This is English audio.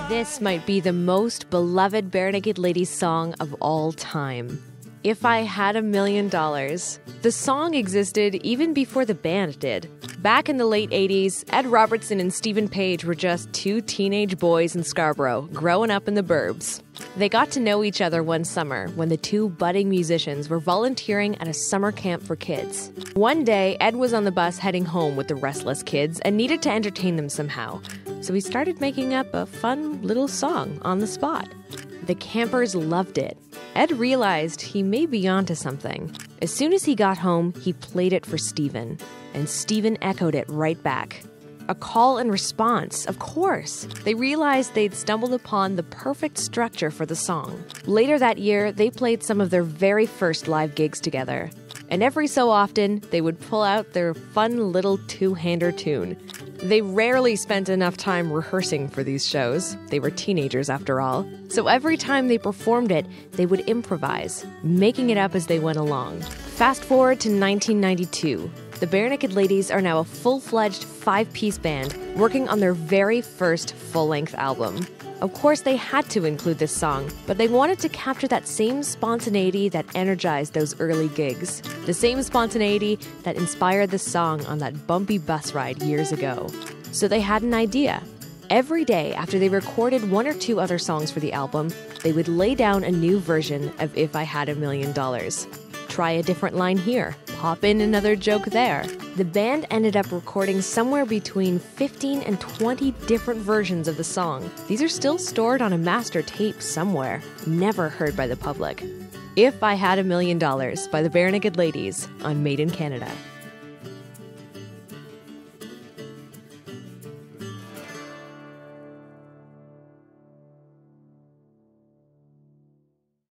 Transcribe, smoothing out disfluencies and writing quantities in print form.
This might be the most beloved Barenaked Ladies song of all time. If I Had $1 Million. The song existed even before the band did. Back in the late 80s, Ed Robertson and Stephen Page were just two teenage boys in Scarborough, growing up in the burbs. They got to know each other one summer when the two budding musicians were volunteering at a summer camp for kids. One day, Ed was on the bus heading home with the restless kids and needed to entertain them somehow. So he started making up a fun little song on the spot. The campers loved it. Ed realized he may be onto something. As soon as he got home, he played it for Stephen, and Stephen echoed it right back. A call and response, of course. They realized they'd stumbled upon the perfect structure for the song. Later that year, they played some of their very first live gigs together. And every so often, they would pull out their fun little two-hander tune. They rarely spent enough time rehearsing for these shows. They were teenagers after all. So every time they performed it, they would improvise, making it up as they went along. Fast forward to 1992. The Barenaked Ladies are now a full-fledged 5-piece band working on their very first full-length album. Of course, they had to include this song, but they wanted to capture that same spontaneity that energized those early gigs. The same spontaneity that inspired the song on that bumpy bus ride years ago. So they had an idea. Every day after they recorded one or two other songs for the album, they would lay down a new version of If I Had $1 Million. Try a different line here, pop in another joke there. The band ended up recording somewhere between 15 and 20 different versions of the song. These are still stored on a master tape somewhere, never heard by the public. If I Had $1 Million by the Barenaked Ladies on Made in Canada.